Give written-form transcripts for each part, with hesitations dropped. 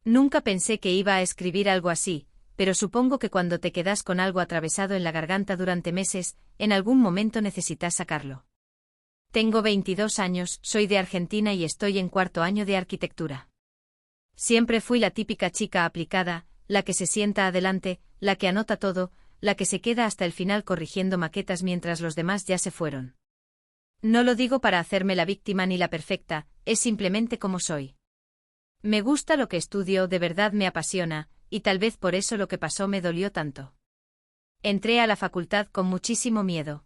Nunca pensé que iba a escribir algo así, pero supongo que cuando te quedas con algo atravesado en la garganta durante meses, en algún momento necesitas sacarlo. Tengo 22 años, soy de Argentina y estoy en cuarto año de arquitectura. Siempre fui la típica chica aplicada, la que se sienta adelante, la que anota todo, la que se queda hasta el final corrigiendo maquetas mientras los demás ya se fueron. No lo digo para hacerme la víctima ni la perfecta, es simplemente como soy. Me gusta lo que estudio, de verdad me apasiona, y tal vez por eso lo que pasó me dolió tanto. Entré a la facultad con muchísimo miedo.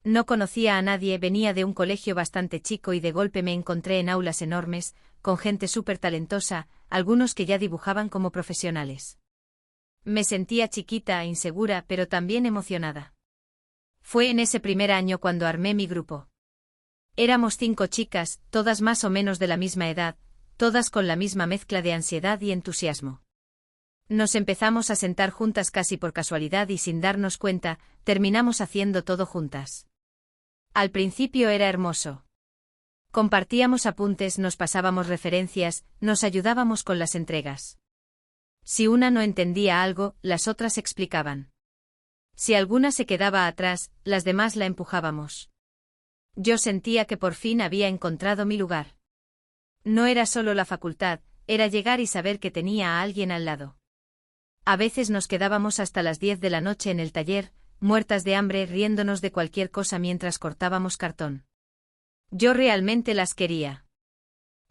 No conocía a nadie, venía de un colegio bastante chico y de golpe me encontré en aulas enormes, con gente súper talentosa, algunos que ya dibujaban como profesionales. Me sentía chiquita, insegura, pero también emocionada. Fue en ese primer año cuando armé mi grupo. Éramos 5 chicas, todas más o menos de la misma edad, todas con la misma mezcla de ansiedad y entusiasmo. Nos empezamos a sentar juntas casi por casualidad y sin darnos cuenta, terminamos haciendo todo juntas. Al principio era hermoso. Compartíamos apuntes, nos pasábamos referencias, nos ayudábamos con las entregas. Si una no entendía algo, las otras explicaban. Si alguna se quedaba atrás, las demás la empujábamos. Yo sentía que por fin había encontrado mi lugar. No era solo la facultad, era llegar y saber que tenía a alguien al lado. A veces nos quedábamos hasta las 10 de la noche en el taller, muertas de hambre, riéndonos de cualquier cosa mientras cortábamos cartón. Yo realmente las quería.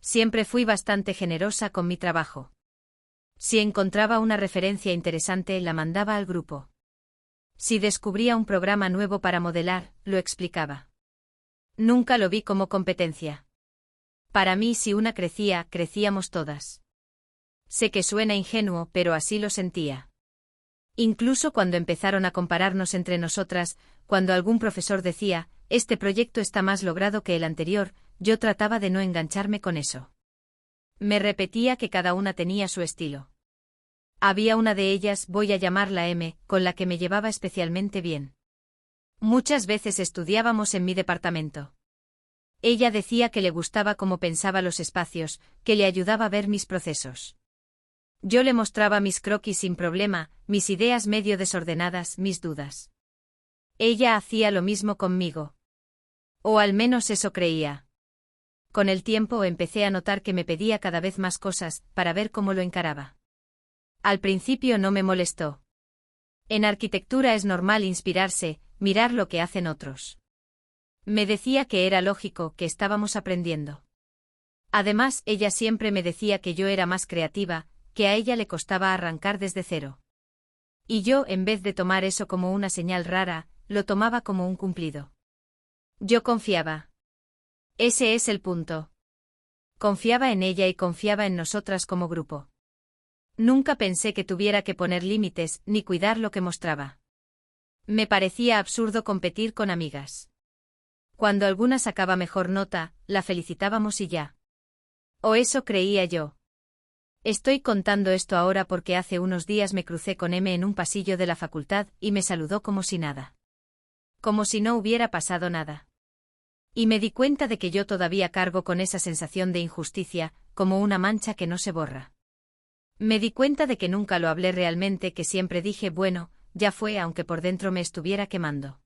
Siempre fui bastante generosa con mi trabajo. Si encontraba una referencia interesante, la mandaba al grupo. Si descubría un programa nuevo para modelar, lo explicaba. Nunca lo vi como competencia. Para mí, si una crecía, crecíamos todas. Sé que suena ingenuo, pero así lo sentía. Incluso cuando empezaron a compararnos entre nosotras, cuando algún profesor decía, este proyecto está más logrado que el anterior, yo trataba de no engancharme con eso. Me repetía que cada una tenía su estilo. Había una de ellas, voy a llamarla M, con la que me llevaba especialmente bien. Muchas veces estudiábamos en mi departamento. Ella decía que le gustaba cómo pensaba los espacios, que le ayudaba a ver mis procesos. Yo le mostraba mis croquis sin problema, mis ideas medio desordenadas, mis dudas. Ella hacía lo mismo conmigo. O al menos eso creía. Con el tiempo empecé a notar que me pedía cada vez más cosas, para ver cómo lo encaraba. Al principio no me molestó. En arquitectura es normal inspirarse, mirar lo que hacen otros. Me decía que era lógico, que estábamos aprendiendo. Además, ella siempre me decía que yo era más creativa, que a ella le costaba arrancar desde cero. Y yo, en vez de tomar eso como una señal rara, lo tomaba como un cumplido. Yo confiaba. Ese es el punto. Confiaba en ella y confiaba en nosotras como grupo. Nunca pensé que tuviera que poner límites, ni cuidar lo que mostraba. Me parecía absurdo competir con amigas. Cuando alguna sacaba mejor nota, la felicitábamos y ya. O eso creía yo. Estoy contando esto ahora porque hace unos días me crucé con M en un pasillo de la facultad y me saludó como si nada. Como si no hubiera pasado nada. Y me di cuenta de que yo todavía cargo con esa sensación de injusticia, como una mancha que no se borra. Me di cuenta de que nunca lo hablé realmente, que siempre dije, bueno, ya fue, aunque por dentro me estuviera quemando.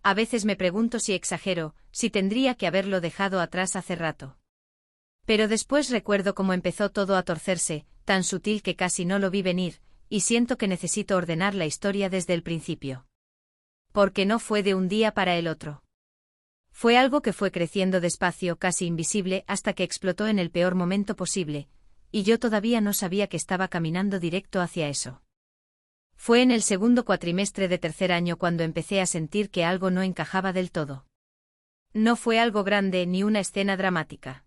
A veces me pregunto si exagero, si tendría que haberlo dejado atrás hace rato. Pero después recuerdo cómo empezó todo a torcerse, tan sutil que casi no lo vi venir, y siento que necesito ordenar la historia desde el principio. Porque no fue de un día para el otro. Fue algo que fue creciendo despacio, casi invisible, hasta que explotó en el peor momento posible, y yo todavía no sabía que estaba caminando directo hacia eso. Fue en el segundo cuatrimestre de tercer año cuando empecé a sentir que algo no encajaba del todo. No fue algo grande ni una escena dramática.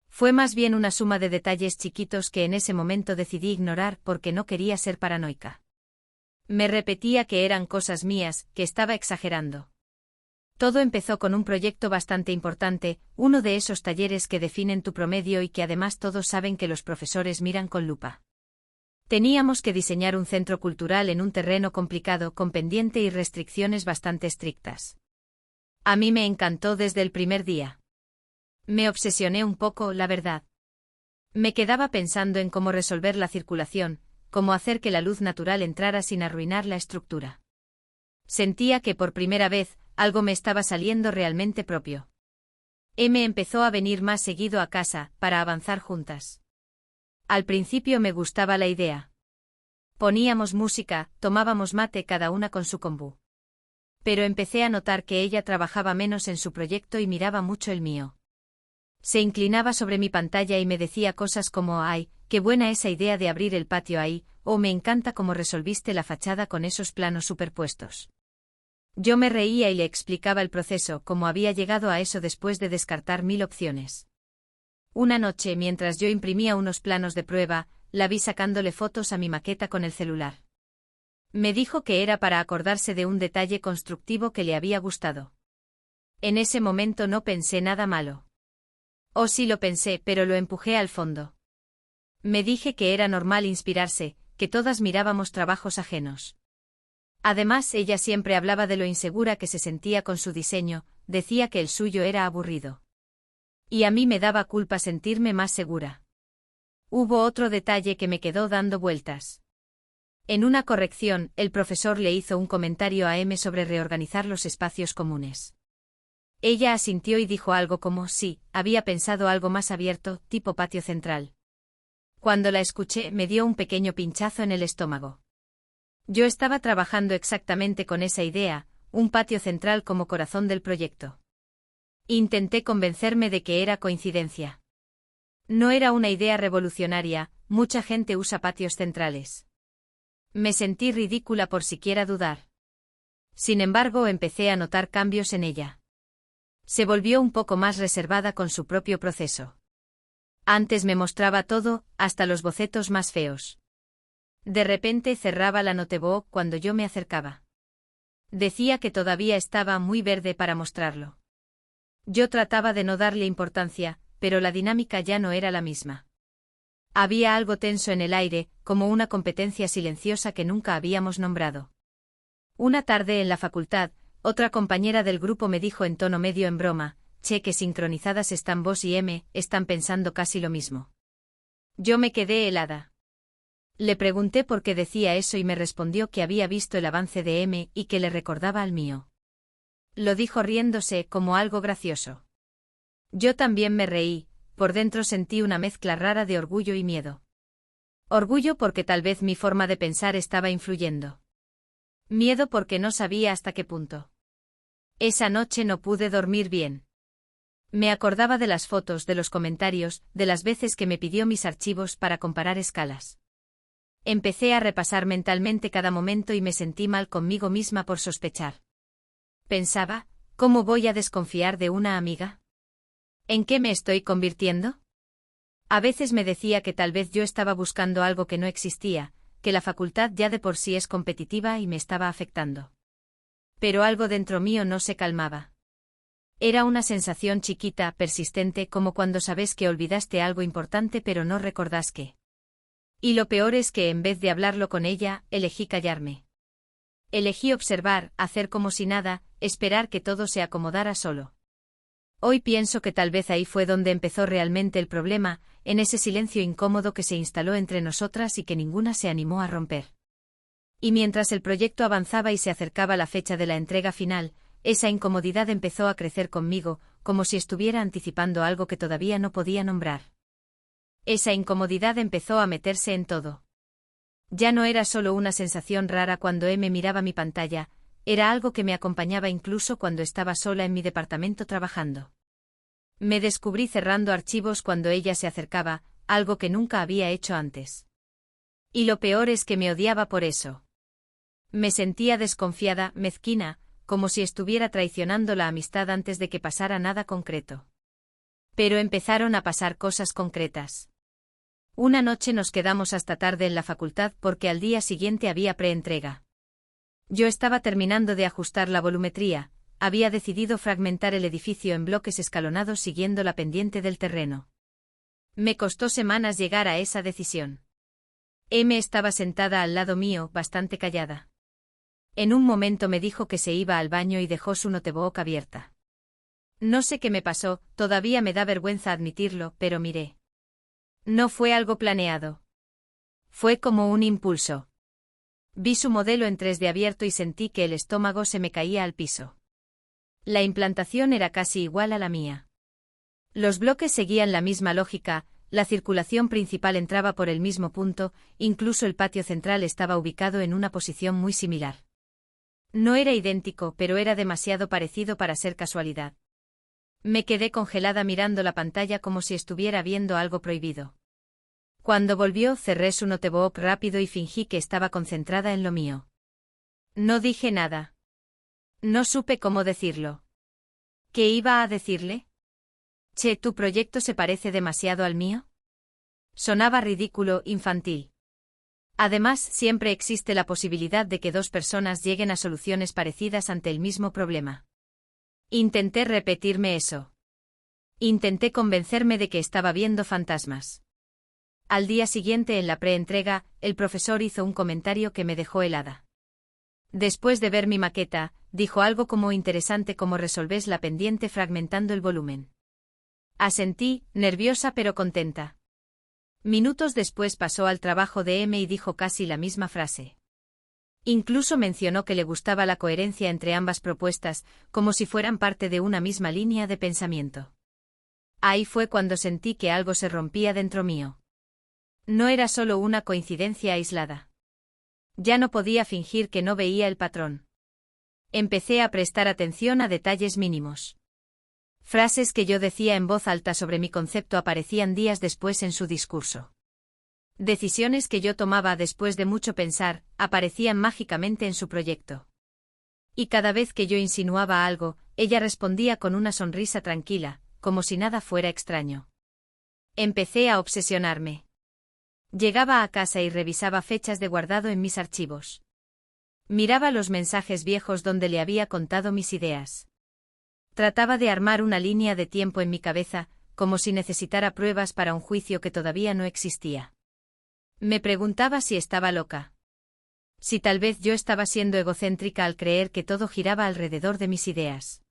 Fue más bien una suma de detalles chiquitos que en ese momento decidí ignorar porque no quería ser paranoica. Me repetía que eran cosas mías, que estaba exagerando. Todo empezó con un proyecto bastante importante, uno de esos talleres que definen tu promedio y que además todos saben que los profesores miran con lupa. Teníamos que diseñar un centro cultural en un terreno complicado con pendiente y restricciones bastante estrictas. A mí me encantó desde el primer día. Me obsesioné un poco, la verdad. Me quedaba pensando en cómo resolver la circulación, cómo hacer que la luz natural entrara sin arruinar la estructura. Sentía que por primera vez, algo me estaba saliendo realmente propio. Empezó a venir más seguido a casa, para avanzar juntas. Al principio me gustaba la idea. Poníamos música, tomábamos mate cada una con su kombú. Pero empecé a notar que ella trabajaba menos en su proyecto y miraba mucho el mío. Se inclinaba sobre mi pantalla y me decía cosas como «Ay, qué buena esa idea de abrir el patio ahí», o «Me encanta cómo resolviste la fachada con esos planos superpuestos». Yo me reía y le explicaba el proceso, cómo había llegado a eso después de descartar 1000 opciones. Una noche, mientras yo imprimía unos planos de prueba, la vi sacándole fotos a mi maqueta con el celular. Me dijo que era para acordarse de un detalle constructivo que le había gustado. En ese momento no pensé nada malo. O sí lo pensé, pero lo empujé al fondo. Me dije que era normal inspirarse, que todas mirábamos trabajos ajenos. Además, ella siempre hablaba de lo insegura que se sentía con su diseño, decía que el suyo era aburrido. Y a mí me daba culpa sentirme más segura. Hubo otro detalle que me quedó dando vueltas. En una corrección, el profesor le hizo un comentario a sobre reorganizar los espacios comunes. Ella asintió y dijo algo como sí, había pensado algo más abierto, tipo patio central. Cuando la escuché, me dio un pequeño pinchazo en el estómago. Yo estaba trabajando exactamente con esa idea, un patio central como corazón del proyecto. Intenté convencerme de que era coincidencia. No era una idea revolucionaria, mucha gente usa patios centrales. Me sentí ridícula por siquiera dudar. Sin embargo, empecé a notar cambios en ella. Se volvió un poco más reservada con su propio proceso. Antes me mostraba todo, hasta los bocetos más feos. De repente cerraba la notebook cuando yo me acercaba. Decía que todavía estaba muy verde para mostrarlo. Yo trataba de no darle importancia, pero la dinámica ya no era la misma. Había algo tenso en el aire, como una competencia silenciosa que nunca habíamos nombrado. Una tarde en la facultad, otra compañera del grupo me dijo en tono medio en broma, «Che, que sincronizadas están vos y están pensando casi lo mismo». Yo me quedé helada. Le pregunté por qué decía eso y me respondió que había visto el avance de y que le recordaba al mío. Lo dijo riéndose como algo gracioso. Yo también me reí, por dentro sentí una mezcla rara de orgullo y miedo. Orgullo porque tal vez mi forma de pensar estaba influyendo. Miedo porque no sabía hasta qué punto. Esa noche no pude dormir bien. Me acordaba de las fotos, de los comentarios, de las veces que me pidió mis archivos para comparar escalas. Empecé a repasar mentalmente cada momento y me sentí mal conmigo misma por sospechar. Pensaba, ¿cómo voy a desconfiar de una amiga? ¿En qué me estoy convirtiendo? A veces me decía que tal vez yo estaba buscando algo que no existía, que la facultad ya de por sí es competitiva y me estaba afectando. Pero algo dentro mío no se calmaba. Era una sensación chiquita, persistente, como cuando sabes que olvidaste algo importante pero no recordás qué. Y lo peor es que en vez de hablarlo con ella, elegí callarme. Elegí observar, hacer como si nada, esperar que todo se acomodara solo. Hoy pienso que tal vez ahí fue donde empezó realmente el problema, en ese silencio incómodo que se instaló entre nosotras y que ninguna se animó a romper. Y mientras el proyecto avanzaba y se acercaba la fecha de la entrega final, esa incomodidad empezó a crecer conmigo, como si estuviera anticipando algo que todavía no podía nombrar. Esa incomodidad empezó a meterse en todo. Ya no era solo una sensación rara cuando me miraba mi pantalla, era algo que me acompañaba incluso cuando estaba sola en mi departamento trabajando. Me descubrí cerrando archivos cuando ella se acercaba, algo que nunca había hecho antes. Y lo peor es que me odiaba por eso. Me sentía desconfiada, mezquina, como si estuviera traicionando la amistad antes de que pasara nada concreto. Pero empezaron a pasar cosas concretas. Una noche nos quedamos hasta tarde en la facultad porque al día siguiente había preentrega. Yo estaba terminando de ajustar la volumetría, había decidido fragmentar el edificio en bloques escalonados siguiendo la pendiente del terreno. Me costó semanas llegar a esa decisión. Estaba sentada al lado mío, bastante callada. En un momento me dijo que se iba al baño y dejó su notebook abierta. No sé qué me pasó, todavía me da vergüenza admitirlo, pero miré. No fue algo planeado. Fue como un impulso. Vi su modelo en 3D abierto y sentí que el estómago se me caía al piso. La implantación era casi igual a la mía. Los bloques seguían la misma lógica, la circulación principal entraba por el mismo punto, incluso el patio central estaba ubicado en una posición muy similar. No era idéntico, pero era demasiado parecido para ser casualidad. Me quedé congelada mirando la pantalla como si estuviera viendo algo prohibido. Cuando volvió, cerré su notebook rápido y fingí que estaba concentrada en lo mío. No dije nada. No supe cómo decirlo. ¿Qué iba a decirle? Che, ¿tu proyecto se parece demasiado al mío? Sonaba ridículo, infantil. Además, siempre existe la posibilidad de que dos personas lleguen a soluciones parecidas ante el mismo problema. Intenté repetirme eso. Intenté convencerme de que estaba viendo fantasmas. Al día siguiente en la preentrega, el profesor hizo un comentario que me dejó helada. Después de ver mi maqueta, dijo algo como interesante como resolvés la pendiente fragmentando el volumen. Asentí, nerviosa pero contenta. Minutos después pasó al trabajo de M y dijo casi la misma frase. Incluso mencionó que le gustaba la coherencia entre ambas propuestas, como si fueran parte de una misma línea de pensamiento. Ahí fue cuando sentí que algo se rompía dentro mío. No era solo una coincidencia aislada. Ya no podía fingir que no veía el patrón. Empecé a prestar atención a detalles mínimos. Frases que yo decía en voz alta sobre mi concepto aparecían días después en su discurso. Decisiones que yo tomaba después de mucho pensar, aparecían mágicamente en su proyecto. Y cada vez que yo insinuaba algo, ella respondía con una sonrisa tranquila, como si nada fuera extraño. Empecé a obsesionarme. Llegaba a casa y revisaba fechas de guardado en mis archivos. Miraba los mensajes viejos donde le había contado mis ideas. Trataba de armar una línea de tiempo en mi cabeza, como si necesitara pruebas para un juicio que todavía no existía. Me preguntaba si estaba loca. Si tal vez yo estaba siendo egocéntrica al creer que todo giraba alrededor de mis ideas.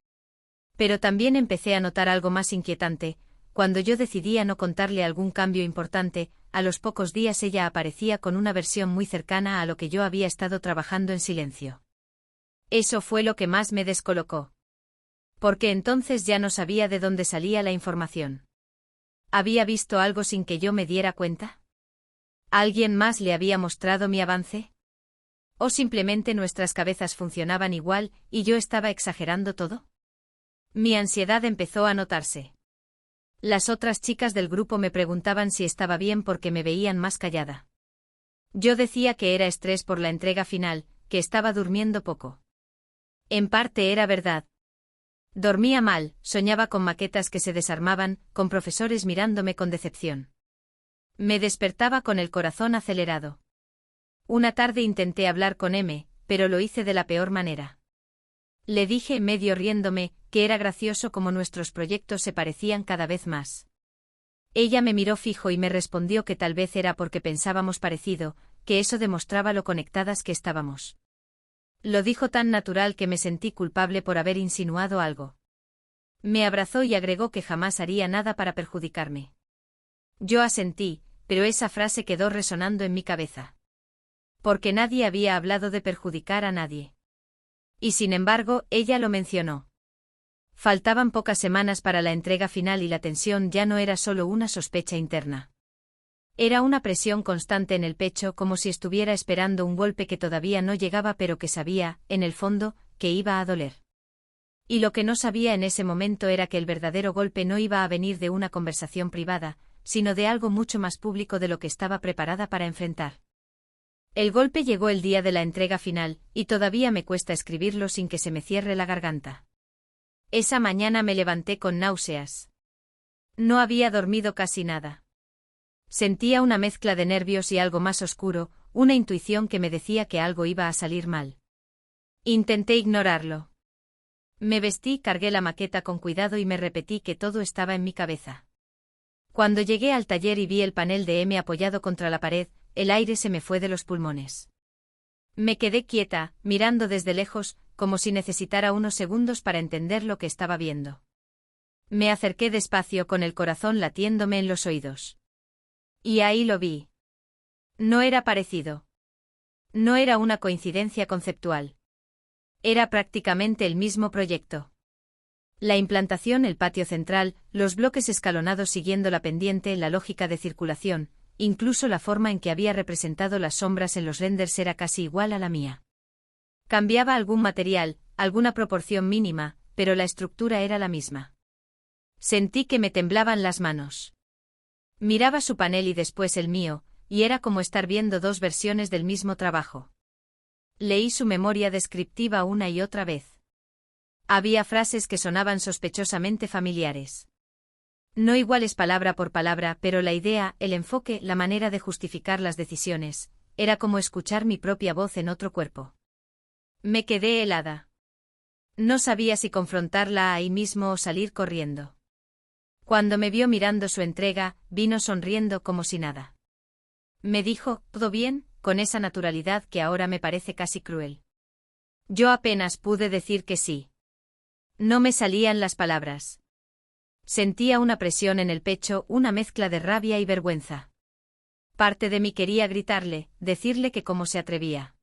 Pero también empecé a notar algo más inquietante. Cuando yo decidía no contarle algún cambio importante, a los pocos días ella aparecía con una versión muy cercana a lo que yo había estado trabajando en silencio. Eso fue lo que más me descolocó. Porque entonces ya no sabía de dónde salía la información. ¿Había visto algo sin que yo me diera cuenta? ¿Alguien más le había mostrado mi avance? ¿O simplemente nuestras cabezas funcionaban igual y yo estaba exagerando todo? Mi ansiedad empezó a notarse. Las otras chicas del grupo me preguntaban si estaba bien porque me veían más callada. Yo decía que era estrés por la entrega final, que estaba durmiendo poco. En parte era verdad. Dormía mal, soñaba con maquetas que se desarmaban, con profesores mirándome con decepción. Me despertaba con el corazón acelerado. Una tarde intenté hablar con M, pero lo hice de la peor manera. Le dije, medio riéndome, que era gracioso como nuestros proyectos se parecían cada vez más. Ella me miró fijo y me respondió que tal vez era porque pensábamos parecido, que eso demostraba lo conectadas que estábamos. Lo dijo tan natural que me sentí culpable por haber insinuado algo. Me abrazó y agregó que jamás haría nada para perjudicarme. Yo asentí, pero esa frase quedó resonando en mi cabeza. Porque nadie había hablado de perjudicar a nadie. Y sin embargo, ella lo mencionó. Faltaban pocas semanas para la entrega final y la tensión ya no era solo una sospecha interna. Era una presión constante en el pecho como si estuviera esperando un golpe que todavía no llegaba pero que sabía, en el fondo, que iba a doler. Y lo que no sabía en ese momento era que el verdadero golpe no iba a venir de una conversación privada, sino de algo mucho más público de lo que estaba preparada para enfrentar. El golpe llegó el día de la entrega final, y todavía me cuesta escribirlo sin que se me cierre la garganta. Esa mañana me levanté con náuseas. No había dormido casi nada. Sentía una mezcla de nervios y algo más oscuro, una intuición que me decía que algo iba a salir mal. Intenté ignorarlo. Me vestí, cargué la maqueta con cuidado y me repetí que todo estaba en mi cabeza. Cuando llegué al taller y vi el panel de M apoyado contra la pared, el aire se me fue de los pulmones. Me quedé quieta, mirando desde lejos, como si necesitara unos segundos para entender lo que estaba viendo. Me acerqué despacio con el corazón latiéndome en los oídos. Y ahí lo vi. No era parecido. No era una coincidencia conceptual. Era prácticamente el mismo proyecto. La implantación, el patio central, los bloques escalonados siguiendo la pendiente, la lógica de circulación, incluso la forma en que había representado las sombras en los renders era casi igual a la mía. Cambiaba algún material, alguna proporción mínima, pero la estructura era la misma. Sentí que me temblaban las manos. Miraba su panel y después el mío, y era como estar viendo dos versiones del mismo trabajo. Leí su memoria descriptiva una y otra vez. Había frases que sonaban sospechosamente familiares. No iguales palabra por palabra, pero la idea, el enfoque, la manera de justificar las decisiones, era como escuchar mi propia voz en otro cuerpo. Me quedé helada. No sabía si confrontarla ahí mismo o salir corriendo. Cuando me vio mirando su entrega, vino sonriendo como si nada. Me dijo, ¿todo bien?, con esa naturalidad que ahora me parece casi cruel. Yo apenas pude decir que sí. No me salían las palabras. Sentía una presión en el pecho, una mezcla de rabia y vergüenza. Parte de mí quería gritarle, decirle que cómo se atrevía.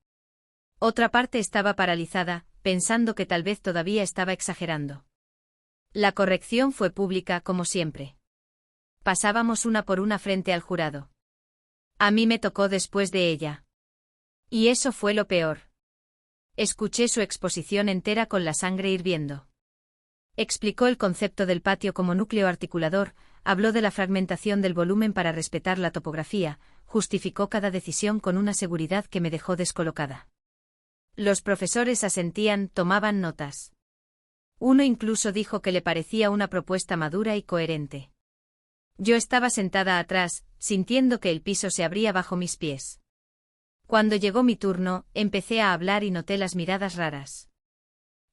Otra parte estaba paralizada, pensando que tal vez todavía estaba exagerando. La corrección fue pública como siempre. Pasábamos una por una frente al jurado. A mí me tocó después de ella. Y eso fue lo peor. Escuché su exposición entera con la sangre hirviendo. Explicó el concepto del patio como núcleo articulador, habló de la fragmentación del volumen para respetar la topografía, justificó cada decisión con una seguridad que me dejó descolocada. Los profesores asentían, tomaban notas. Uno incluso dijo que le parecía una propuesta madura y coherente. Yo estaba sentada atrás, sintiendo que el piso se abría bajo mis pies. Cuando llegó mi turno, empecé a hablar y noté las miradas raras.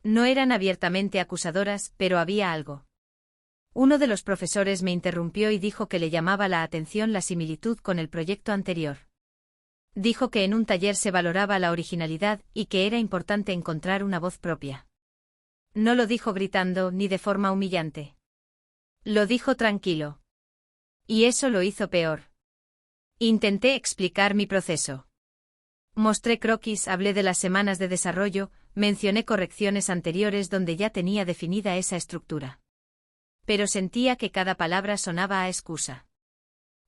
No eran abiertamente acusadoras, pero había algo. Uno de los profesores me interrumpió y dijo que le llamaba la atención la similitud con el proyecto anterior. Dijo que en un taller se valoraba la originalidad y que era importante encontrar una voz propia. No lo dijo gritando ni de forma humillante. Lo dijo tranquilo. Y eso lo hizo peor. Intenté explicar mi proceso. Mostré croquis, hablé de las semanas de desarrollo, mencioné correcciones anteriores donde ya tenía definida esa estructura. Pero sentía que cada palabra sonaba a excusa.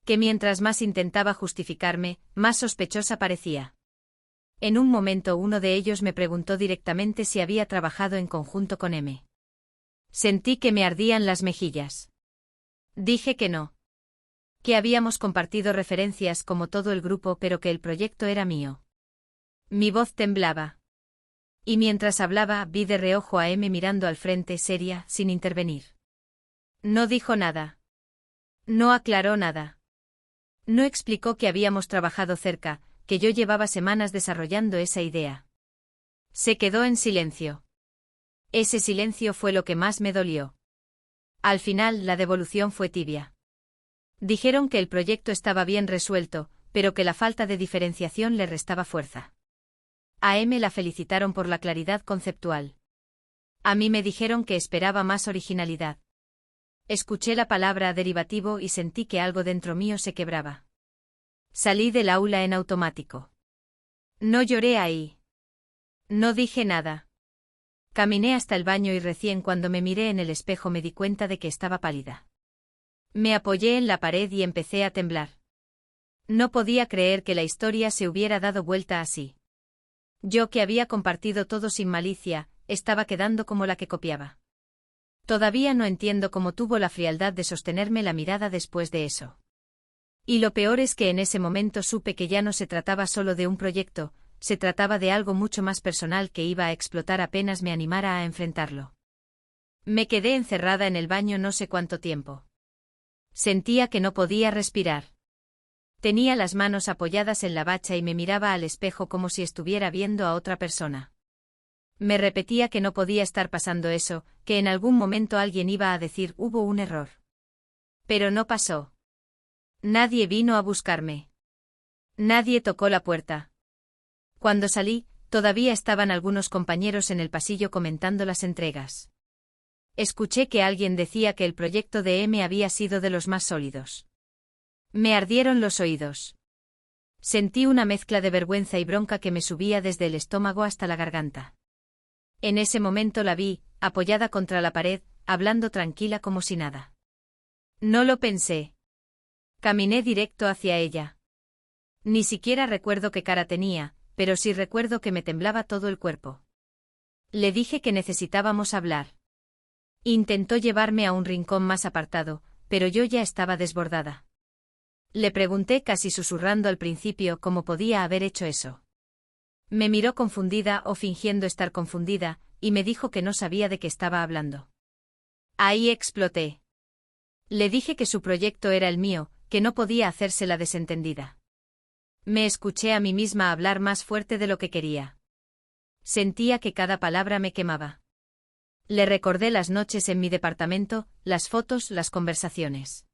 Que mientras más intentaba justificarme, más sospechosa parecía. En un momento uno de ellos me preguntó directamente si había trabajado en conjunto con M. Sentí que me ardían las mejillas. Dije que no. Que habíamos compartido referencias como todo el grupo, pero que el proyecto era mío. Mi voz temblaba. Y mientras hablaba, vi de reojo a M mirando al frente, seria, sin intervenir. No dijo nada. No aclaró nada. No explicó que habíamos trabajado cerca, que yo llevaba semanas desarrollando esa idea. Se quedó en silencio. Ese silencio fue lo que más me dolió. Al final, la devolución fue tibia. Dijeron que el proyecto estaba bien resuelto, pero que la falta de diferenciación le restaba fuerza. A M la felicitaron por la claridad conceptual. A mí me dijeron que esperaba más originalidad. Escuché la palabra derivativo y sentí que algo dentro mío se quebraba. Salí del aula en automático. No lloré ahí. No dije nada. Caminé hasta el baño y recién cuando me miré en el espejo me di cuenta de que estaba pálida. Me apoyé en la pared y empecé a temblar. No podía creer que la historia se hubiera dado vuelta así. Yo que había compartido todo sin malicia, estaba quedando como la que copiaba. Todavía no entiendo cómo tuvo la frialdad de sostenerme la mirada después de eso. Y lo peor es que en ese momento supe que ya no se trataba solo de un proyecto, se trataba de algo mucho más personal que iba a explotar apenas me animara a enfrentarlo. Me quedé encerrada en el baño no sé cuánto tiempo. Sentía que no podía respirar. Tenía las manos apoyadas en la bacha y me miraba al espejo como si estuviera viendo a otra persona. Me repetía que no podía estar pasando eso, que en algún momento alguien iba a decir hubo un error. Pero no pasó. Nadie vino a buscarme. Nadie tocó la puerta. Cuando salí, todavía estaban algunos compañeros en el pasillo comentando las entregas. Escuché que alguien decía que el proyecto de M había sido de los más sólidos. Me ardieron los oídos. Sentí una mezcla de vergüenza y bronca que me subía desde el estómago hasta la garganta. En ese momento la vi, apoyada contra la pared, hablando tranquila como si nada. No lo pensé. Caminé directo hacia ella. Ni siquiera recuerdo qué cara tenía, pero sí recuerdo que me temblaba todo el cuerpo. Le dije que necesitábamos hablar. Intentó llevarme a un rincón más apartado, pero yo ya estaba desbordada. Le pregunté casi susurrando al principio cómo podía haber hecho eso. Me miró confundida o fingiendo estar confundida, y me dijo que no sabía de qué estaba hablando. Ahí exploté. Le dije que su proyecto era el mío, que no podía hacerse la desentendida. Me escuché a mí misma hablar más fuerte de lo que quería. Sentía que cada palabra me quemaba. Le recordé las noches en mi departamento, las fotos, las conversaciones.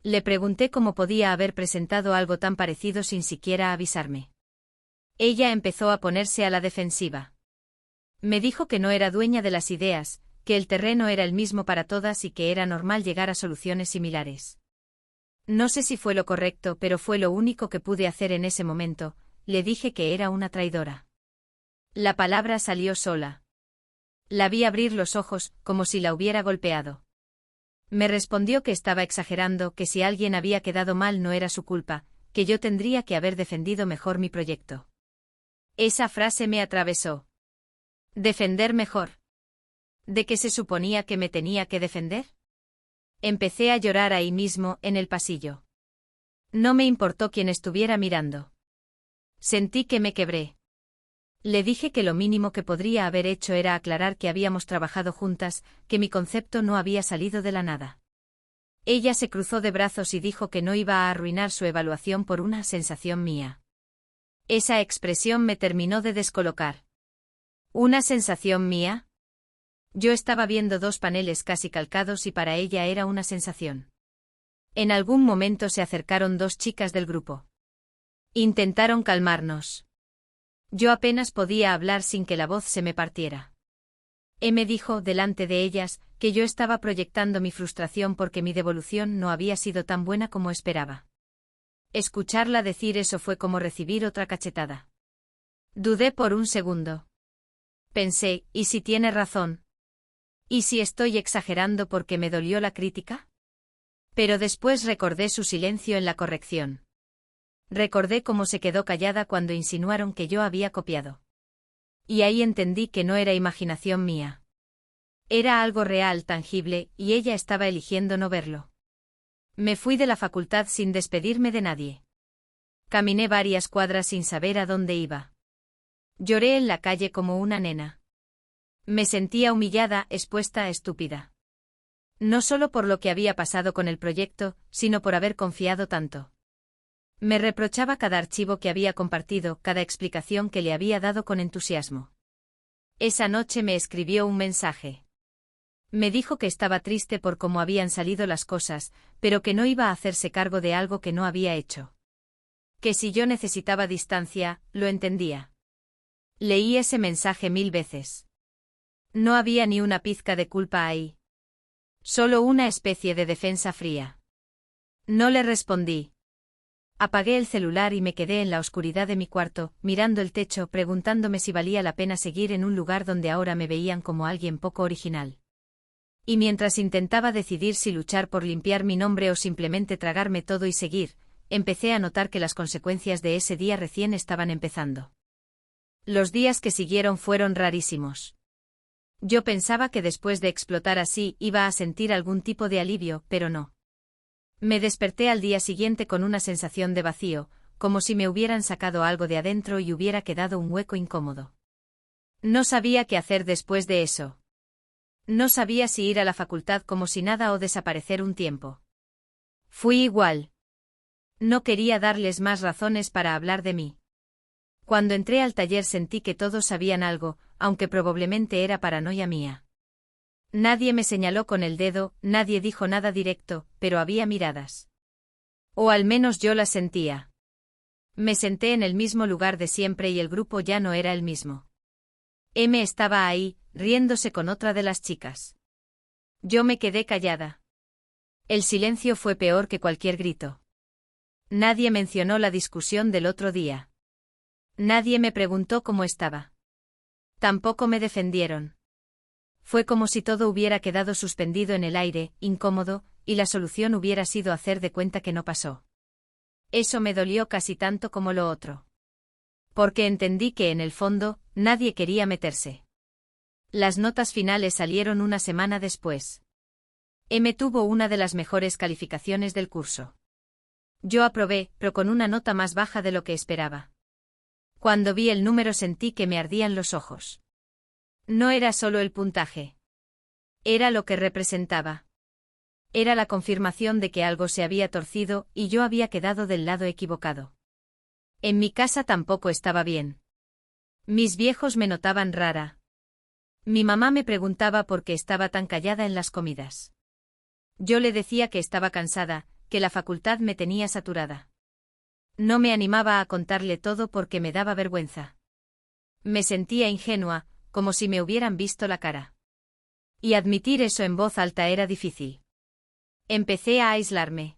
Le pregunté cómo podía haber presentado algo tan parecido sin siquiera avisarme. Ella empezó a ponerse a la defensiva. Me dijo que no era dueña de las ideas, que el terreno era el mismo para todas y que era normal llegar a soluciones similares. No sé si fue lo correcto, pero fue lo único que pude hacer en ese momento. Le dije que era una traidora. La palabra salió sola. La vi abrir los ojos, como si la hubiera golpeado. Me respondió que estaba exagerando, que si alguien había quedado mal no era su culpa, que yo tendría que haber defendido mejor mi proyecto. Esa frase me atravesó. ¿Defender mejor? ¿De qué se suponía que me tenía que defender? Empecé a llorar ahí mismo, en el pasillo. No me importó quién estuviera mirando. Sentí que me quebré. Le dije que lo mínimo que podría haber hecho era aclarar que habíamos trabajado juntas, que mi concepto no había salido de la nada. Ella se cruzó de brazos y dijo que no iba a arruinar su evaluación por una sensación mía. Esa expresión me terminó de descolocar. ¿Una sensación mía? Yo estaba viendo dos paneles casi calcados y para ella era una sensación. En algún momento se acercaron dos chicas del grupo. Intentaron calmarnos. Yo apenas podía hablar sin que la voz se me partiera. Me dijo, delante de ellas, que yo estaba proyectando mi frustración porque mi devolución no había sido tan buena como esperaba. Escucharla decir eso fue como recibir otra cachetada. Dudé por un segundo. Pensé, ¿y si tiene razón? ¿Y si estoy exagerando porque me dolió la crítica? Pero después recordé su silencio en la corrección. Recordé cómo se quedó callada cuando insinuaron que yo había copiado. Y ahí entendí que no era imaginación mía. Era algo real, tangible, y ella estaba eligiendo no verlo. Me fui de la facultad sin despedirme de nadie. Caminé varias cuadras sin saber a dónde iba. Lloré en la calle como una nena. Me sentía humillada, expuesta, estúpida. No solo por lo que había pasado con el proyecto, sino por haber confiado tanto. Me reprochaba cada archivo que había compartido, cada explicación que le había dado con entusiasmo. Esa noche me escribió un mensaje. Me dijo que estaba triste por cómo habían salido las cosas, pero que no iba a hacerse cargo de algo que no había hecho. Que si yo necesitaba distancia, lo entendía. Leí ese mensaje 1000 veces. No había ni una pizca de culpa ahí. Solo una especie de defensa fría. No le respondí. Apagué el celular y me quedé en la oscuridad de mi cuarto, mirando el techo, preguntándome si valía la pena seguir en un lugar donde ahora me veían como alguien poco original. Y mientras intentaba decidir si luchar por limpiar mi nombre o simplemente tragarme todo y seguir, empecé a notar que las consecuencias de ese día recién estaban empezando. Los días que siguieron fueron rarísimos. Yo pensaba que después de explotar así iba a sentir algún tipo de alivio, pero no. Me desperté al día siguiente con una sensación de vacío, como si me hubieran sacado algo de adentro y hubiera quedado un hueco incómodo. No sabía qué hacer después de eso. No sabía si ir a la facultad como si nada o desaparecer un tiempo. Fui igual. No quería darles más razones para hablar de mí. Cuando entré al taller sentí que todos sabían algo, aunque probablemente era paranoia mía. Nadie me señaló con el dedo, nadie dijo nada directo, pero había miradas. O al menos yo las sentía. Me senté en el mismo lugar de siempre y el grupo ya no era el mismo. M estaba ahí, riéndose con otra de las chicas. Yo me quedé callada. El silencio fue peor que cualquier grito. Nadie mencionó la discusión del otro día. Nadie me preguntó cómo estaba. Tampoco me defendieron. Fue como si todo hubiera quedado suspendido en el aire, incómodo, y la solución hubiera sido hacer de cuenta que no pasó. Eso me dolió casi tanto como lo otro. Porque entendí que en el fondo, nadie quería meterse. Las notas finales salieron una semana después. M tuvo una de las mejores calificaciones del curso. Yo aprobé, pero con una nota más baja de lo que esperaba. Cuando vi el número sentí que me ardían los ojos. No era solo el puntaje. Era lo que representaba. Era la confirmación de que algo se había torcido y yo había quedado del lado equivocado. En mi casa tampoco estaba bien. Mis viejos me notaban rara. Mi mamá me preguntaba por qué estaba tan callada en las comidas. Yo le decía que estaba cansada, que la facultad me tenía saturada. No me animaba a contarle todo porque me daba vergüenza. Me sentía ingenua, como si me hubieran visto la cara. Y admitir eso en voz alta era difícil. Empecé a aislarme.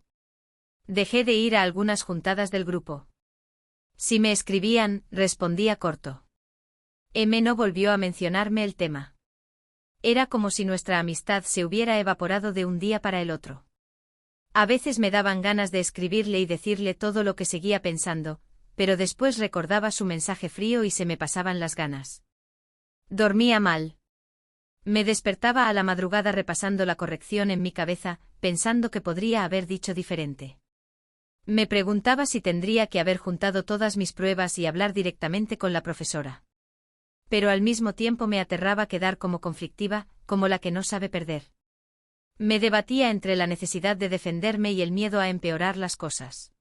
Dejé de ir a algunas juntadas del grupo. Si me escribían, respondía corto. M no volvió a mencionarme el tema. Era como si nuestra amistad se hubiera evaporado de un día para el otro. A veces me daban ganas de escribirle y decirle todo lo que seguía pensando, pero después recordaba su mensaje frío y se me pasaban las ganas. Dormía mal. Me despertaba a la madrugada repasando la corrección en mi cabeza, pensando que podría haber dicho diferente. Me preguntaba si tendría que haber juntado todas mis pruebas y hablar directamente con la profesora. Pero al mismo tiempo me aterraba quedar como conflictiva, como la que no sabe perder. Me debatía entre la necesidad de defenderme y el miedo a empeorar las cosas.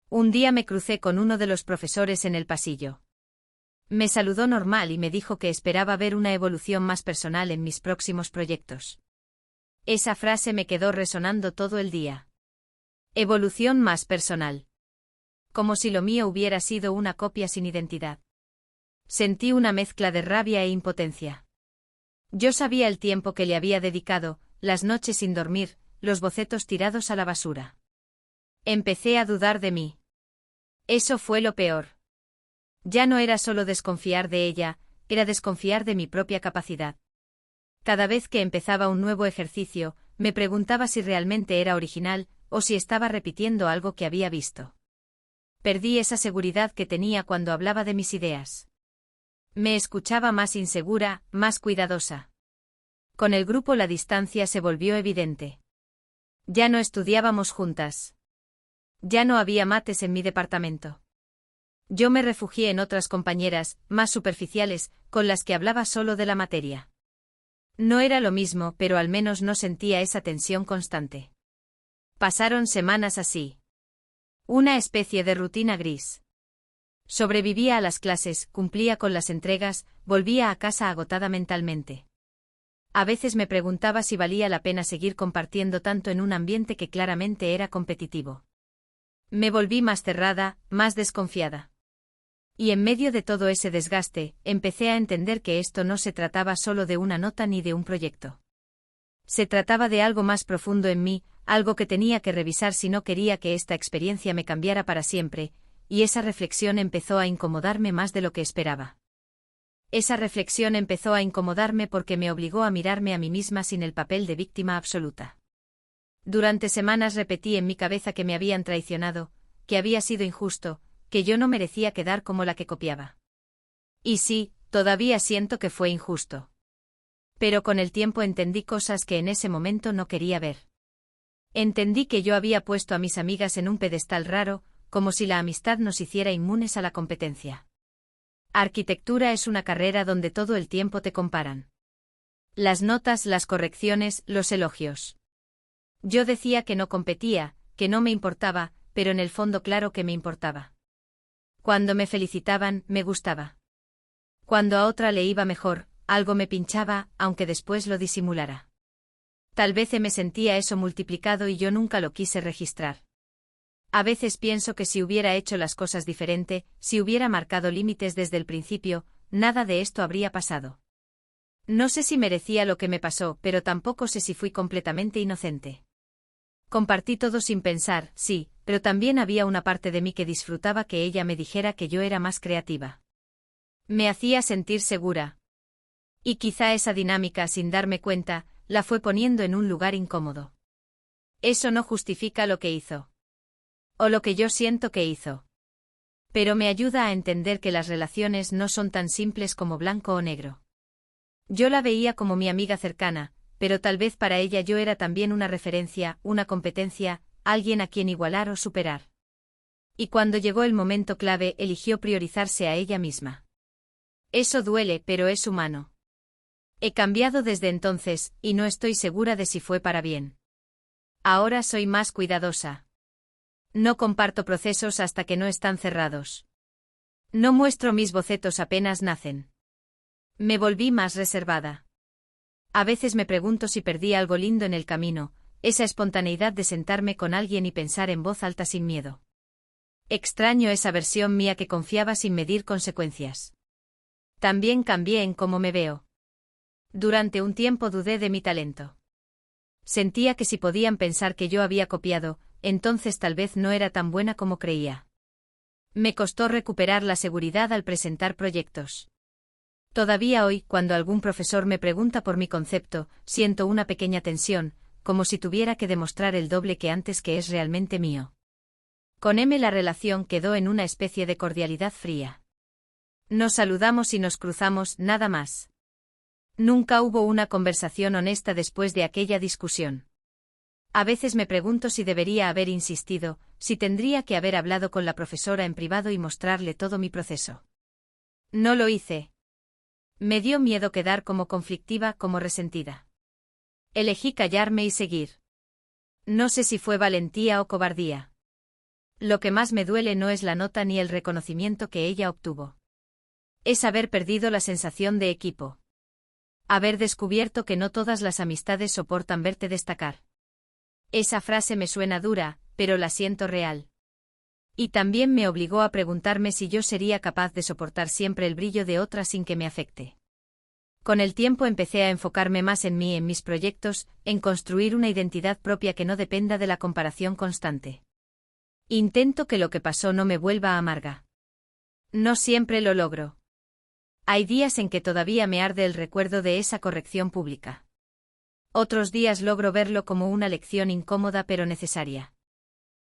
Un día me crucé con uno de los profesores en el pasillo. Me saludó normal y me dijo que esperaba ver una evolución más personal en mis próximos proyectos. Esa frase me quedó resonando todo el día. Evolución más personal. Como si lo mío hubiera sido una copia sin identidad. Sentí una mezcla de rabia e impotencia. Yo sabía el tiempo que le había dedicado, las noches sin dormir, los bocetos tirados a la basura. Empecé a dudar de mí. Eso fue lo peor. Ya no era solo desconfiar de ella, era desconfiar de mi propia capacidad. Cada vez que empezaba un nuevo ejercicio, me preguntaba si realmente era original, o si estaba repitiendo algo que había visto. Perdí esa seguridad que tenía cuando hablaba de mis ideas. Me escuchaba más insegura, más cuidadosa. Con el grupo la distancia se volvió evidente. Ya no estudiábamos juntas. Ya no había mates en mi departamento. Yo me refugié en otras compañeras, más superficiales, con las que hablaba solo de la materia. No era lo mismo, pero al menos no sentía esa tensión constante. Pasaron semanas así. Una especie de rutina gris. Sobrevivía a las clases, cumplía con las entregas, volvía a casa agotada mentalmente. A veces me preguntaba si valía la pena seguir compartiendo tanto en un ambiente que claramente era competitivo. Me volví más cerrada, más desconfiada. Y en medio de todo ese desgaste, empecé a entender que esto no se trataba solo de una nota ni de un proyecto. Se trataba de algo más profundo en mí, algo que tenía que revisar si no quería que esta experiencia me cambiara para siempre, y esa reflexión empezó a incomodarme más de lo que esperaba. Esa reflexión empezó a incomodarme porque me obligó a mirarme a mí misma sin el papel de víctima absoluta. Durante semanas repetí en mi cabeza que me habían traicionado, que había sido injusto, que yo no merecía quedar como la que copiaba. Y sí, todavía siento que fue injusto. Pero con el tiempo entendí cosas que en ese momento no quería ver. Entendí que yo había puesto a mis amigas en un pedestal raro, como si la amistad nos hiciera inmunes a la competencia. Arquitectura es una carrera donde todo el tiempo te comparan. Las notas, las correcciones, los elogios. Yo decía que no competía, que no me importaba, pero en el fondo claro que me importaba. Cuando me felicitaban, me gustaba. Cuando a otra le iba mejor, algo me pinchaba, aunque después lo disimulara. Tal vez me sentía eso multiplicado y yo nunca lo quise registrar. A veces pienso que si hubiera hecho las cosas diferente, si hubiera marcado límites desde el principio, nada de esto habría pasado. No sé si merecía lo que me pasó, pero tampoco sé si fui completamente inocente. Compartí todo sin pensar, sí, pero también había una parte de mí que disfrutaba que ella me dijera que yo era más creativa. Me hacía sentir segura. Y quizá esa dinámica, sin darme cuenta, la fue poniendo en un lugar incómodo. Eso no justifica lo que hizo. O lo que yo siento que hizo. Pero me ayuda a entender que las relaciones no son tan simples como blanco o negro. Yo la veía como mi amiga cercana, pero tal vez para ella yo era también una referencia, una competencia, alguien a quien igualar o superar. Y cuando llegó el momento clave, eligió priorizarse a ella misma. Eso duele, pero es humano. He cambiado desde entonces, y no estoy segura de si fue para bien. Ahora soy más cuidadosa. No comparto procesos hasta que no están cerrados. No muestro mis bocetos apenas nacen. Me volví más reservada. A veces me pregunto si perdí algo lindo en el camino, esa espontaneidad de sentarme con alguien y pensar en voz alta sin miedo. Extraño esa versión mía que confiaba sin medir consecuencias. También cambié en cómo me veo. Durante un tiempo dudé de mi talento. Sentía que si podían pensar que yo había copiado, entonces tal vez no era tan buena como creía. Me costó recuperar la seguridad al presentar proyectos. Todavía hoy, cuando algún profesor me pregunta por mi concepto, siento una pequeña tensión, como si tuviera que demostrar el doble que antes que es realmente mío. Con M la relación quedó en una especie de cordialidad fría. Nos saludamos y nos cruzamos, nada más. Nunca hubo una conversación honesta después de aquella discusión. A veces me pregunto si debería haber insistido, si tendría que haber hablado con la profesora en privado y mostrarle todo mi proceso. No lo hice. Me dio miedo quedar como conflictiva, como resentida. Elegí callarme y seguir. No sé si fue valentía o cobardía. Lo que más me duele no es la nota ni el reconocimiento que ella obtuvo. Es haber perdido la sensación de equipo. Haber descubierto que no todas las amistades soportan verte destacar. Esa frase me suena dura, pero la siento real. Y también me obligó a preguntarme si yo sería capaz de soportar siempre el brillo de otra sin que me afecte. Con el tiempo empecé a enfocarme más en mí, en mis proyectos, en construir una identidad propia que no dependa de la comparación constante. Intento que lo que pasó no me vuelva amarga. No siempre lo logro. Hay días en que todavía me arde el recuerdo de esa corrección pública. Otros días logro verlo como una lección incómoda pero necesaria.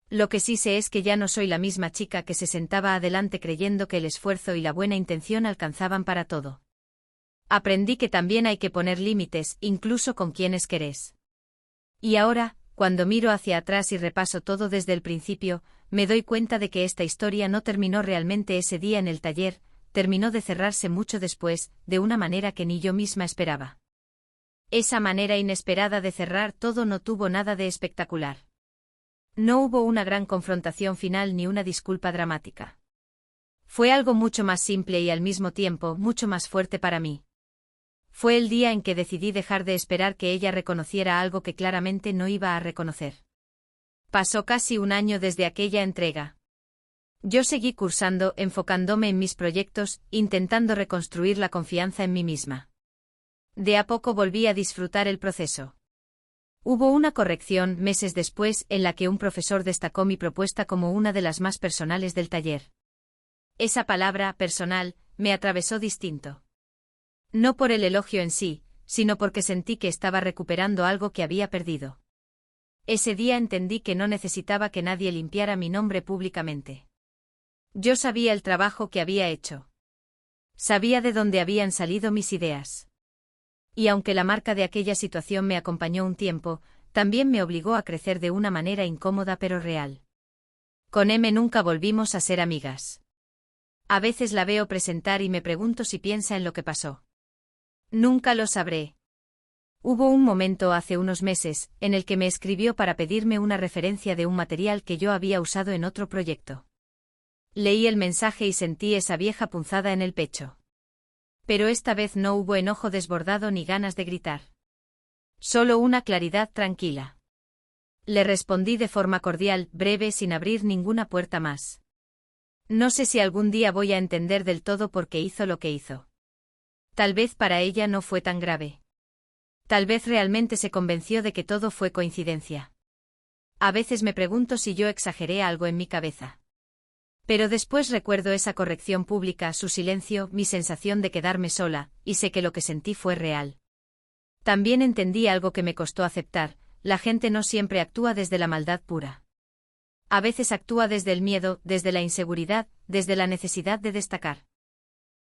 Lo que sí sé es que ya no soy la misma chica que se sentaba adelante creyendo que el esfuerzo y la buena intención alcanzaban para todo. Aprendí que también hay que poner límites, incluso con quienes querés. Y ahora, cuando miro hacia atrás y repaso todo desde el principio, me doy cuenta de que esta historia no terminó realmente ese día en el taller, terminó de cerrarse mucho después, de una manera que ni yo misma esperaba. Esa manera inesperada de cerrar todo no tuvo nada de espectacular. No hubo una gran confrontación final ni una disculpa dramática. Fue algo mucho más simple y al mismo tiempo mucho más fuerte para mí. Fue el día en que decidí dejar de esperar que ella reconociera algo que claramente no iba a reconocer. Pasó casi un año desde aquella entrega. Yo seguí cursando, enfocándome en mis proyectos, intentando reconstruir la confianza en mí misma. De a poco volví a disfrutar el proceso. Hubo una corrección, meses después, en la que un profesor destacó mi propuesta como una de las más personales del taller. Esa palabra, personal, me atravesó distinto. No por el elogio en sí, sino porque sentí que estaba recuperando algo que había perdido. Ese día entendí que no necesitaba que nadie limpiara mi nombre públicamente. Yo sabía el trabajo que había hecho. Sabía de dónde habían salido mis ideas. Y aunque la marca de aquella situación me acompañó un tiempo, también me obligó a crecer de una manera incómoda pero real. Con M nunca volvimos a ser amigas. A veces la veo presentar y me pregunto si piensa en lo que pasó. Nunca lo sabré. Hubo un momento hace unos meses, en el que me escribió para pedirme una referencia de un material que yo había usado en otro proyecto. Leí el mensaje y sentí esa vieja punzada en el pecho. Pero esta vez no hubo enojo desbordado ni ganas de gritar. Solo una claridad tranquila. Le respondí de forma cordial, breve, sin abrir ninguna puerta más. No sé si algún día voy a entender del todo por qué hizo lo que hizo. Tal vez para ella no fue tan grave. Tal vez realmente se convenció de que todo fue coincidencia. A veces me pregunto si yo exageré algo en mi cabeza. Pero después recuerdo esa corrección pública, su silencio, mi sensación de quedarme sola, y sé que lo que sentí fue real. También entendí algo que me costó aceptar: la gente no siempre actúa desde la maldad pura. A veces actúa desde el miedo, desde la inseguridad, desde la necesidad de destacar.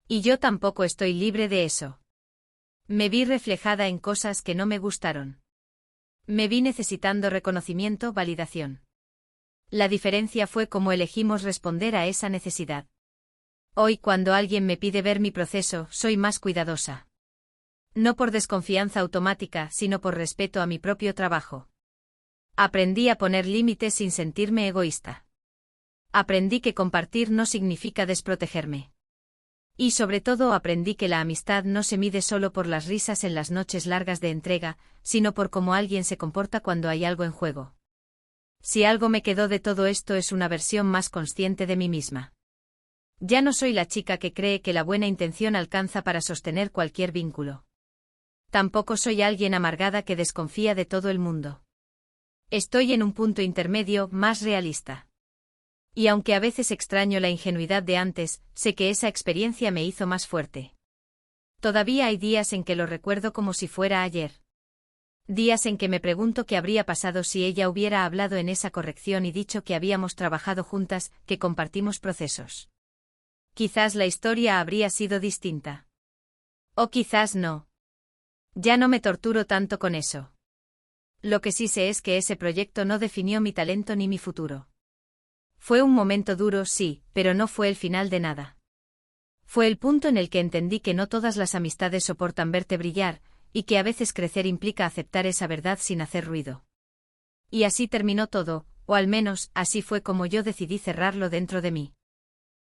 Y yo tampoco estoy libre de eso. Me vi reflejada en cosas que no me gustaron. Me vi necesitando reconocimiento, validación. La diferencia fue cómo elegimos responder a esa necesidad. Hoy, cuando alguien me pide ver mi proceso, soy más cuidadosa. No por desconfianza automática, sino por respeto a mi propio trabajo. Aprendí a poner límites sin sentirme egoísta. Aprendí que compartir no significa desprotegerme. Y sobre todo aprendí que la amistad no se mide solo por las risas en las noches largas de entrega, sino por cómo alguien se comporta cuando hay algo en juego. Si algo me quedó de todo esto es una versión más consciente de mí misma. Ya no soy la chica que cree que la buena intención alcanza para sostener cualquier vínculo. Tampoco soy alguien amargada que desconfía de todo el mundo. Estoy en un punto intermedio, más realista. Y aunque a veces extraño la ingenuidad de antes, sé que esa experiencia me hizo más fuerte. Todavía hay días en que lo recuerdo como si fuera ayer. Días en que me pregunto qué habría pasado si ella hubiera hablado en esa corrección y dicho que habíamos trabajado juntas, que compartimos procesos. Quizás la historia habría sido distinta. O quizás no. Ya no me torturo tanto con eso. Lo que sí sé es que ese proyecto no definió mi talento ni mi futuro. Fue un momento duro, sí, pero no fue el final de nada. Fue el punto en el que entendí que no todas las amistades soportan verte brillar, y que a veces crecer implica aceptar esa verdad sin hacer ruido. Y así terminó todo, o al menos, así fue como yo decidí cerrarlo dentro de mí.